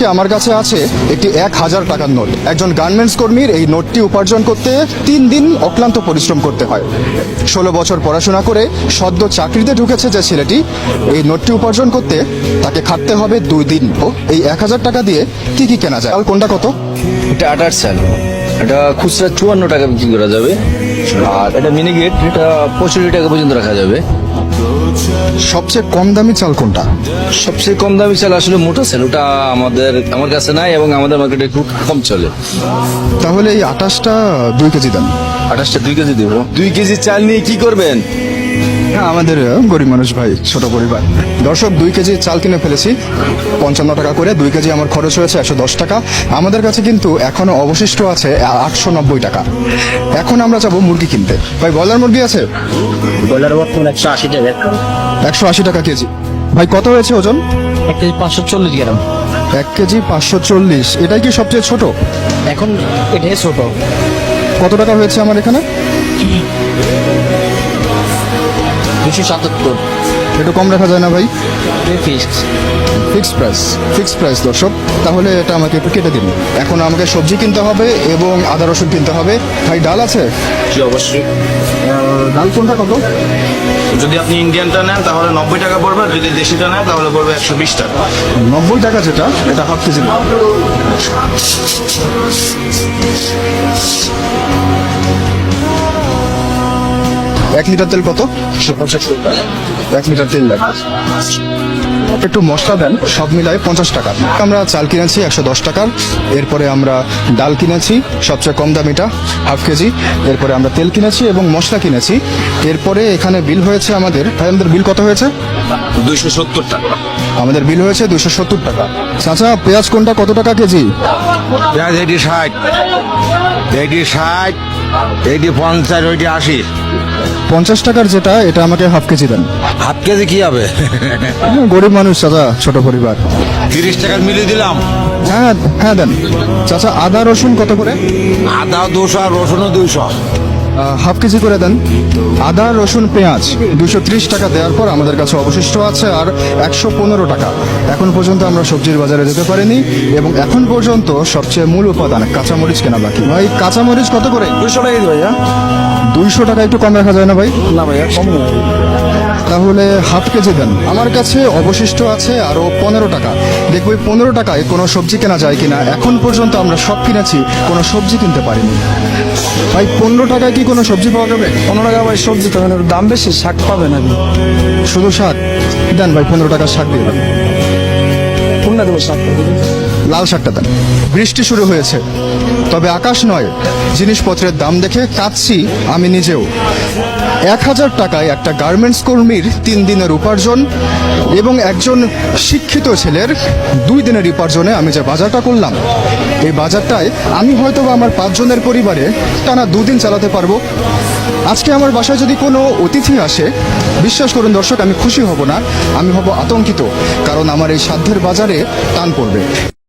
আজকে আমার কাছে আছে একটি 1000 টাকার নোট। একজন গার্মেন্টস কর্মীর এই নোটটি উপার্জন করতে 3 দিন অক্লান্ত পরিশ্রম করতে হয়। 16 বছর পড়াশোনা করে সদ্য চাকরিতে ঢুকেছে যে ছেলেটি, এই নোটটি উপার্জন করতে তাকে খাটতে হবে 2 দিন। এই 1000 টাকা দিয়ে কি কি কেনা যায়? কোনটা কত? এটা আটার চাল, এটা খুচরা 54 টাকা বিক্রি করা যাবে। আর এটা মিনিগেট, এটা 65 টাকা পর্যন্ত রাখা যাবে। সবচেয়ে কম দামি চাল কোনটা? সবচেয়ে কম দামি চাল আসলে মোটা চাল, ওটা আমার কাছে নাই এবং আমাদের মার্কেটে খুব কম চলে। তাহলে এই 28টা 2 কেজি দেন। 28টা 2 কেজি দেবো। 2 কেজি চাল নিয়ে কি করবেন? হ্যাঁ, আমাদের গরিব মানুষ ভাই, ছোট পরিবার। দর্শক, 2 কেজি চাল কিনে ফেলেছি 55 টাকা করে। 2 কেজি আমার খরচ হয়েছে 110 টাকা। আমাদের কাছে কিন্তু এখনো অবশিষ্ট আছে 890 টাকা। এখন আমরা যাবো মুরগি কিনতে। ভাই, ব্রয়লার মুরগি আছে? ব্রয়লার বর্তমান 180 টাকা। 180 টাকা কেজি। ভাই, কত হয়েছে ওজন? 1 কেজি 540 গ্রাম। 1 কেজি 540। এটাই কি সবচেয়ে ছোট? এখন এটাই ছোট। কত টাকা হয়েছে আমার এখানে? 277। একটু কম রাখা যায় না ভাই? ফিক্সড। ফিক্সড প্রাইস দর্শক। তাহলে এটা আমাকে একটু কেটে দিন। এখন আমাকে সবজি কিনতে হবে এবং আদা রসুন কিনতে হবে। ভাই, ডাল আছে? জি অবশ্যই। ডাল কোনটা কত? যদি আপনি ইন্ডিয়ানটা নেন তাহলে 90 টাকা পড়বে, যদি দেশিটা নেন তাহলে পড়বে 120 টাকা। 90 টাকা যেটা, এটা হাফ কেজি। 1 লিটার তেল কত? 1 লিটার তেল লাগবে। একটু মশলা দেন, সব মিলায় 50 টাকা। আমরা চাল কিনেছি 110 টাকার। এরপরে আমরা ডাল কিনেছি সবচেয়ে কম দামিটা, হাফ কেজি। এরপরে আমরা তেল কিনেছি এবং মশলা কিনেছি। এরপরে এখানে বিল হয়েছে আমাদের। ভাই, আমাদের বিল কত হয়েছে? 270 টাকা। আমাদের বিল হয়েছে 270 টাকা। চাচা, পেঁয়াজ কোনটা কত টাকা কেজি? পেঁয়াজ 60, 60, 50, 80। 50 টাকার যেটা, এটা আমাকে হাফ কেজি দেন। হাফ কেজি কি হবে? গরিব মানুষ চাচা, ছোট পরিবার। 30 টাকা মিলিয়ে দিলাম। হ্যাঁ হ্যাঁ, দেন। চাচা, আদা রসুন কত করে? আদা 200 আর রসুনও 200। হাফ কেজি করে দেন। আদা রসুন পেঁয়াজ 230 টাকা দেওয়ার পর আমাদের কাছে অবশিষ্ট আছে আর 115 টাকা। এখন পর্যন্ত আমরা সবজির বাজারে যেতে পারিনি এবং এখন পর্যন্ত সবচেয়ে মূল উপাদান কাঁচামরিচ কেনা বাকি। ভাই, কাঁচামরিচ কত করে? 200 টাকা দিই ভাইয়া। 200 টাকা একটু কম রাখা যায় না ভাই? না ভাইয়া, কম না। তাহলে হাফ কেজি দেন। আমার কাছে অবশিষ্ট আছে আরো 15 টাকা। দেখবো এই 15 টাকায় কোনো সবজি কেনা যায় কিনা। এখন পর্যন্ত আমরা সব কিনেছি, কোনো সবজি কিনতে পারিনি। ভাই, 15 টাকায় কি কোনো সবজি পাওয়া যাবে? 15 টাকা ভাই সবজি তো দাম বেশি, শাক পাবেন আপনি। শুধু শাক দেন ভাই, 15 টাকার শাক দিয়ে দেন। কোনটা দেবো শাক? লাল শাকটা দেন। বৃষ্টি শুরু হয়েছে, তবে আকাশ নয়। জিনিসপত্রের দাম দেখে কাঁদছি আমি নিজেও। 1000 টাকায় একটা গার্মেন্টস কর্মীর 3 দিনের উপার্জন এবং একজন শিক্ষিত ছেলের 2 দিনের উপার্জনে আমি যে বাজারটা করলাম, এই বাজারটায় আমি হয়তো বা আমার 5 জনের পরিবারে টানা 2 দিন চালাতে পারবো। আজকে আমার বাসায় যদি কোনো অতিথি আসে, বিশ্বাস করুন দর্শক, আমি খুশি হব না, আমি হব আতঙ্কিত। কারণ আমার এই সাধ্যের বাজারে টান পড়বে।